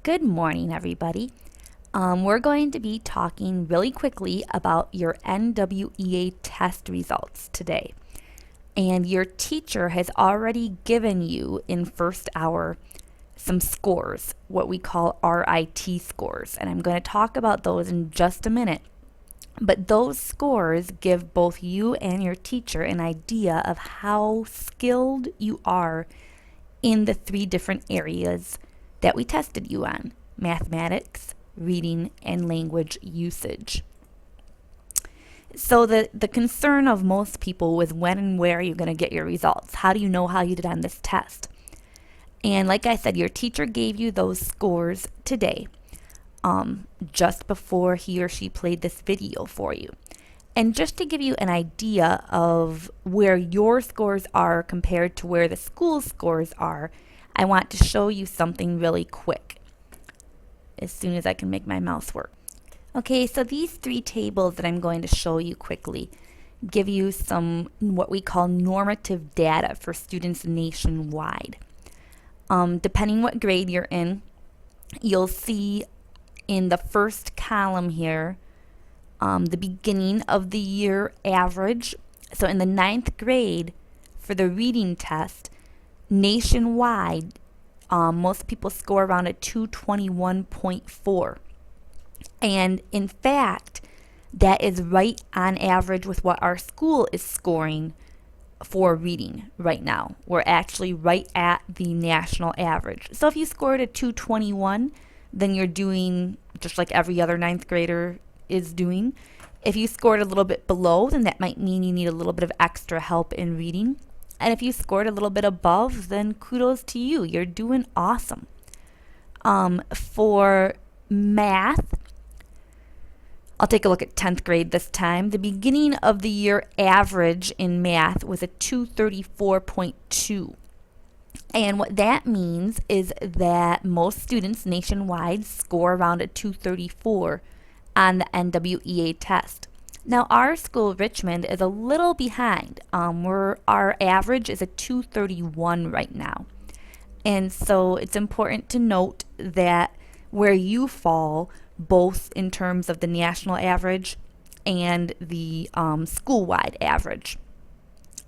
Good morning, everybody. We're going to be talking really quickly about your NWEA test results today. And your teacher has already given you in first hour some scores, what we call RIT scores. And I'm going to talk about those in just a minute. But those scores give both you and your teacher an idea of how skilled you are in the three different areas that we tested you on: mathematics, reading, and language usage. So the concern of most people was when and where are you going to get your results? How do you know how you did on this test? And like I said, your teacher gave you those scores today, just before he or she played this video for you. And just to give you an idea of where your scores are compared to where the school scores are, I want to show you something really quick as soon as I can make my mouse work. Okay, so these three tables that I'm going to show you quickly give you some what we call normative data for students nationwide. Depending what grade you're in, you'll see in the first column here the beginning of the year average. So in the 9th grade for the reading test, nationwide, most people score around a 221.4. And in fact, that is right on average with what our school is scoring for reading right now. We're actually right at the national average. So if you scored a 221, then you're doing just like every other 9th grader is doing. If you scored a little bit below, then that might mean you need a little bit of extra help in reading. And if you scored a little bit above, then kudos to you. You're doing awesome. For math, I'll take a look at 10th grade this time. The beginning of the year average in math was a 234.2. And what that means is that most students nationwide score around a 234 on the NWEA test. Now our school, Richmond, is a little behind. Our average is a 231 right now. And so it's important to note that where you fall, both in terms of the national average and the school-wide average.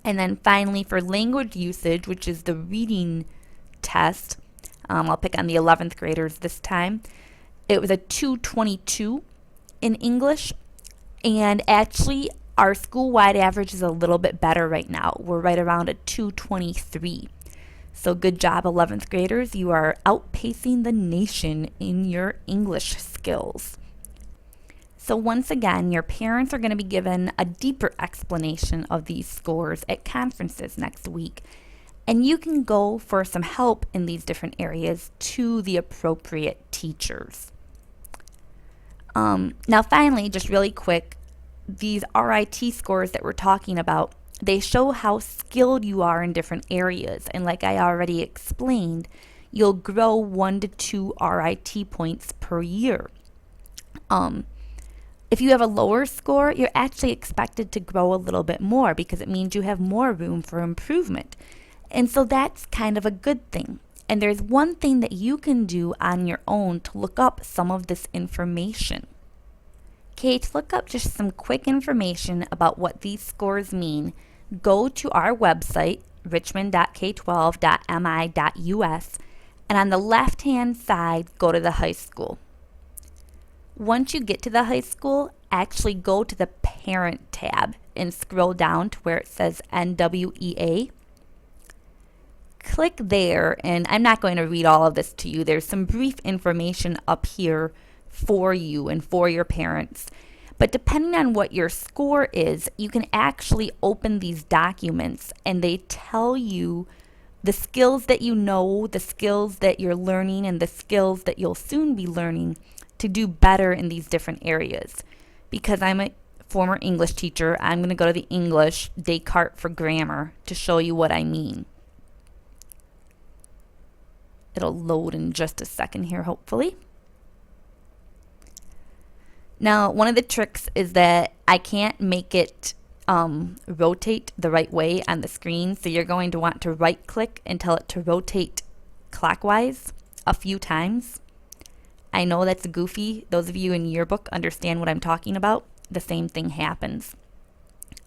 And then finally for language usage, which is the reading test, I'll pick on the 11th graders this time, it was a 222 in English. And actually, our school-wide average is a little bit better right now. We're right around a 223. So good job, 11th graders. You are outpacing the nation in your English skills. So once again, your parents are going to be given a deeper explanation of these scores at conferences next week. And you can go for some help in these different areas to the appropriate teachers. Now finally, just really quick, these RIT scores that we're talking about, they show how skilled you are in different areas. And like I already explained, you'll grow 1 to 2 RIT points per year. If you have a lower score, you're actually expected to grow a little bit more because it means you have more room for improvement. And so that's kind of a good thing. And there's one thing that you can do on your own to look up some of this information. Okay, to look up just some quick information about what these scores mean, go to our website, richmond.k12.mi.us, and on the left-hand side, go to the high school. Once you get to the high school, actually go to the Parent tab and scroll down to where it says NWEA. Click there, and I'm not going to read all of this to you. There's some brief information up here for you and for your parents. But depending on what your score is, you can actually open these documents and they tell you the skills that you know, the skills that you're learning, and the skills that you'll soon be learning to do better in these different areas. Because I'm a former English teacher, I'm going to go to the English Descartes for grammar to show you what I mean. It'll load in just a second here, hopefully. Now, one of the tricks is that I can't make it rotate the right way on the screen, so you're going to want to right click and tell it to rotate clockwise a few times. I know that's goofy. Those of you in yearbook understand what I'm talking about. The same thing happens.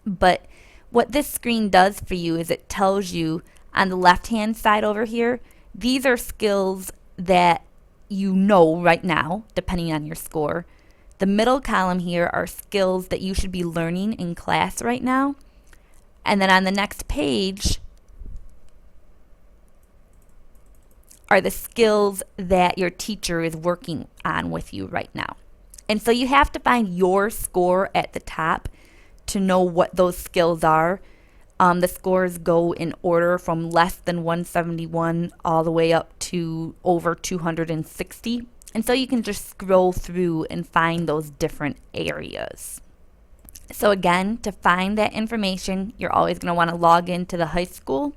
But what this screen does for you is it tells you on the left-hand side over here, these are skills that you know right now, depending on your score. The middle column here are skills that you should be learning in class right now. And then on the next page are the skills that your teacher is working on with you right now. And so you have to find your score at the top to know what those skills are. The scores go in order from less than 171 all the way up to over 260. And so you can just scroll through and find those different areas. So again, to find that information, you're always going to want to log into the high school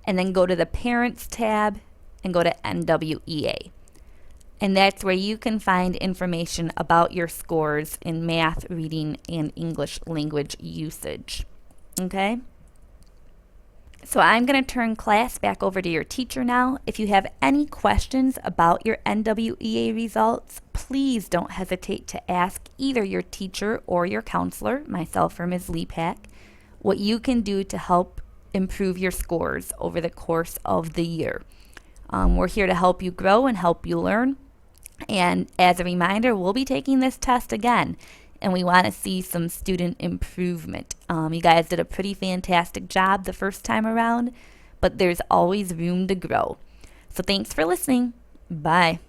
and then go to the Parents tab and go to NWEA. And that's where you can find information about your scores in math, reading, and English language usage. Okay? So I'm going to turn class back over to your teacher now. If you have any questions about your NWEA results, please don't hesitate to ask either your teacher or your counselor, myself or Ms. Lepak, what you can do to help improve your scores over the course of the year. We're here to help you grow and help you learn. And as a reminder, we'll be taking this test again, and we want to see some student improvement. You guys did a pretty fantastic job the first time around, but there's always room to grow. So thanks for listening. Bye.